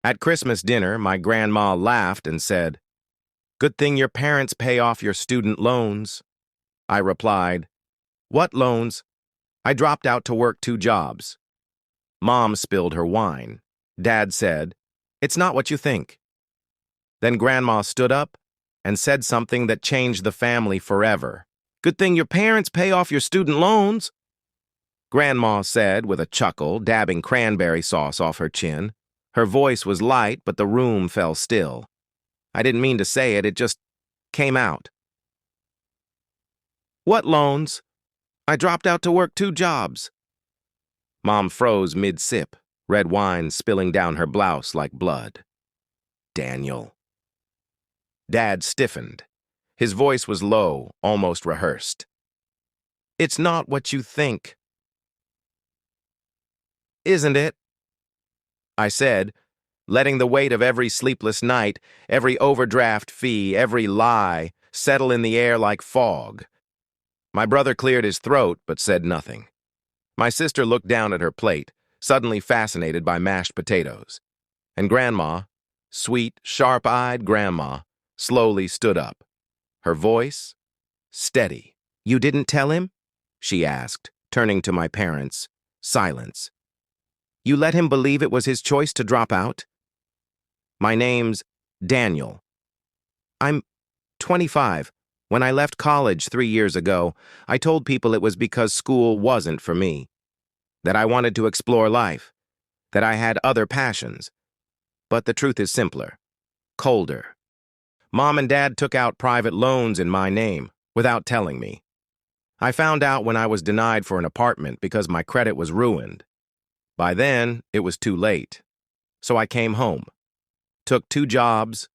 At Christmas dinner, my grandma laughed and said, "Good thing your parents pay off your student loans." I replied, "What loans? I dropped out to work 2 jobs." Mom spilled her wine. Dad said, "It's not what you think." Then Grandma stood up and said something that changed the family forever. "Good thing your parents pay off your student loans," Grandma said with a chuckle, dabbing cranberry sauce off her chin. Her voice was light, but the room fell still. I didn't mean to say it, it just came out. "What loans? I dropped out to work 2 jobs." Mom froze mid-sip, red wine spilling down her blouse like blood. "Daniel." Dad stiffened. His voice was low, almost rehearsed. "It's not what you think." "Isn't it?" I said, letting the weight of every sleepless night, every overdraft fee, every lie settle in the air like fog. My brother cleared his throat but said nothing. My sister looked down at her plate, suddenly fascinated by mashed potatoes. And Grandma, sweet, sharp-eyed Grandma, slowly stood up. Her voice steady. "You didn't tell him?" she asked, turning to my parents. Silence. "You let him believe it was his choice to drop out?" "My name's Daniel. I'm 25. When I left college 3 years ago, I told people it was because school wasn't for me, that I wanted to explore life, that I had other passions. But the truth is simpler, colder. Mom and Dad took out private loans in my name, without telling me. I found out when I was denied for an apartment because my credit was ruined. By then, it was too late. So I came home, took 2 jobs,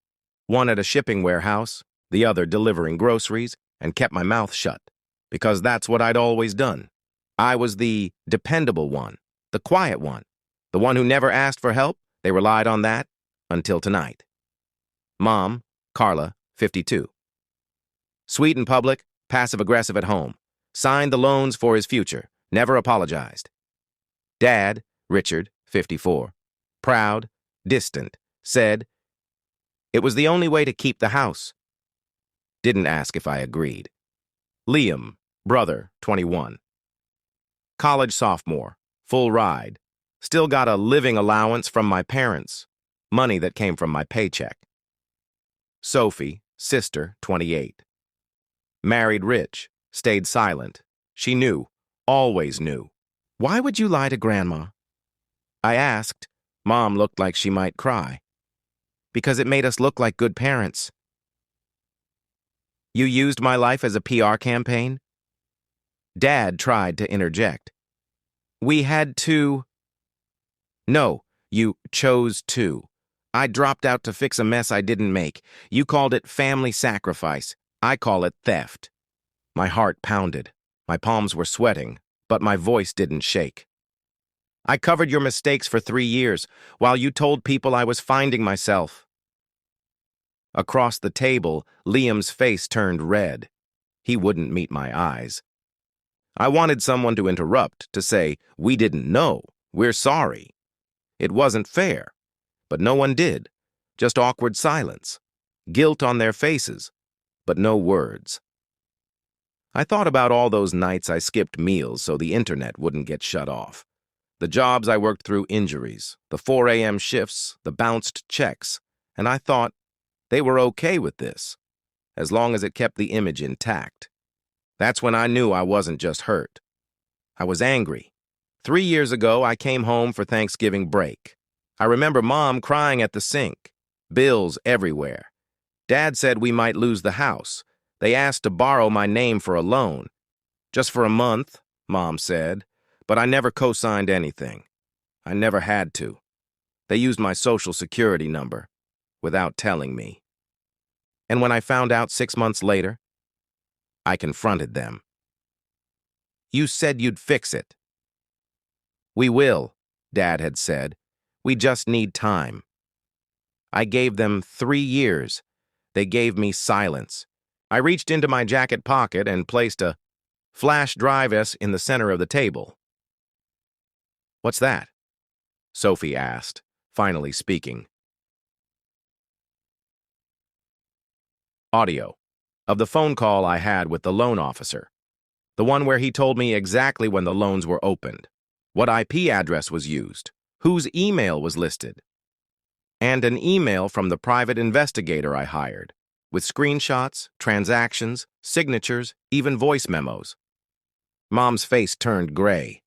one at a shipping warehouse, the other delivering groceries, and kept my mouth shut, because that's what I'd always done. I was the dependable one, the quiet one, the one who never asked for help. They relied on that until tonight. Mom, Carla, 52. Sweet in public, passive-aggressive at home. Signed the loans for his future, never apologized. Dad, Richard, 54. Proud, distant, said, "It was the only way to keep the house." Didn't ask if I agreed. Liam, brother, 21. College sophomore, full ride. Still got a living allowance from my parents, money that came from my paycheck. Sophie, sister, 28. Married rich, stayed silent. She knew, always knew. "Why would you lie to Grandma?" I asked. Mom looked like she might cry. "Because it made us look like good parents." "You used my life as a PR campaign?" Dad tried to interject. "We had to." "No, you chose to. I dropped out to fix a mess I didn't make. You called it family sacrifice. I call it theft." My heart pounded. My palms were sweating, but my voice didn't shake. "I covered your mistakes for 3 years, while you told people I was finding myself." Across the table, Liam's face turned red. He wouldn't meet my eyes. I wanted someone to interrupt, to say, "We didn't know. We're sorry." It wasn't fair. But no one did. Just awkward silence. Guilt on their faces, but no words. I thought about all those nights I skipped meals so the internet wouldn't get shut off. The jobs I worked through injuries, the 4 a.m. shifts, the bounced checks, and I thought they were okay with this, as long as it kept the image intact. That's when I knew I wasn't just hurt. I was angry. 3 years ago, I came home for Thanksgiving break. I remember Mom crying at the sink, bills everywhere. Dad said we might lose the house. They asked to borrow my name for a loan. "Just for a month," Mom said, but I never co-signed anything. I never had to. They used my social security number, without telling me. And when I found out 6 months later, I confronted them. "You said you'd fix it." "We will," Dad had said. "We just need time." I gave them 3 years. They gave me silence. I reached into my jacket pocket and placed a flash drive in the center of the table. "What's that?" Sophie asked, finally speaking. Audio of the phone call I had with the loan officer. The one where he told me exactly when the loans were opened, what IP address was used, whose email was listed, and an email from the private investigator I hired, with screenshots, transactions, signatures, even voice memos. Mom's face turned gray.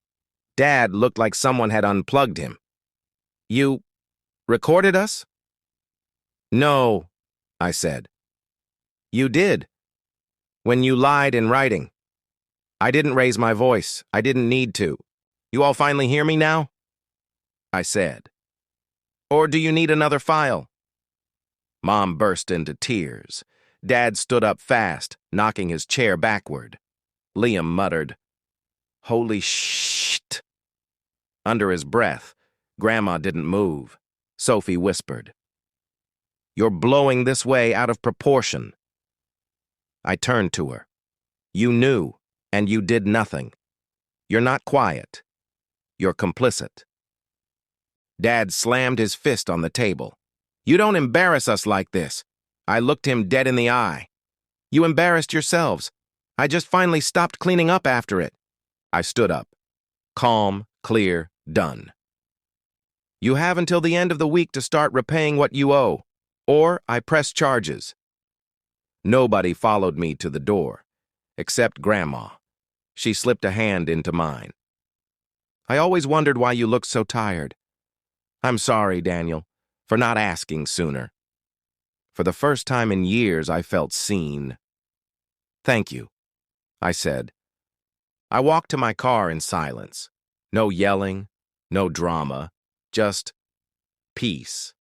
Dad looked like someone had unplugged him. "You recorded us?" "No," I said. "You did. When you lied in writing. I didn't raise my voice. I didn't need to. You all finally hear me now?" I said. "Or do you need another file?" Mom burst into tears. Dad stood up fast, knocking his chair backward. Liam muttered, "Holy shit." Under his breath, Grandma didn't move. Sophie whispered, "You're blowing this way out of proportion." I turned to her. "You knew, and you did nothing. You're not quiet. You're complicit." Dad slammed his fist on the table. "You don't embarrass us like this." I looked him dead in the eye. "You embarrassed yourselves. I just finally stopped cleaning up after it." I stood up. Calm, clear, done. "You have until the end of the week to start repaying what you owe, or I press charges." Nobody followed me to the door, except Grandma. She slipped a hand into mine. "I always wondered why you looked so tired. I'm sorry, Daniel, for not asking sooner." For the first time in years, I felt seen. "Thank you," I said. I walked to my car in silence. No yelling, no drama, just peace.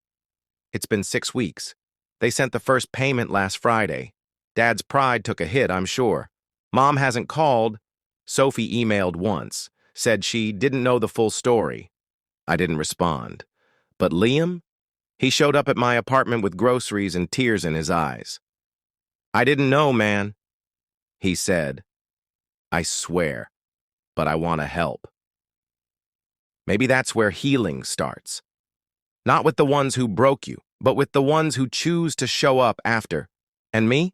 It's been 6 weeks. They sent the first payment last Friday. Dad's pride took a hit, I'm sure. Mom hasn't called. Sophie emailed once, said she didn't know the full story. I didn't respond. But Liam? He showed up at my apartment with groceries and tears in his eyes. "I didn't know, man," he said. "I swear, but I want to help." Maybe that's where healing starts. Not with the ones who broke you, but with the ones who choose to show up after. And me?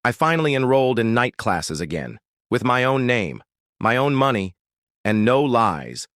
I finally enrolled in night classes again, with my own name, my own money, and no lies,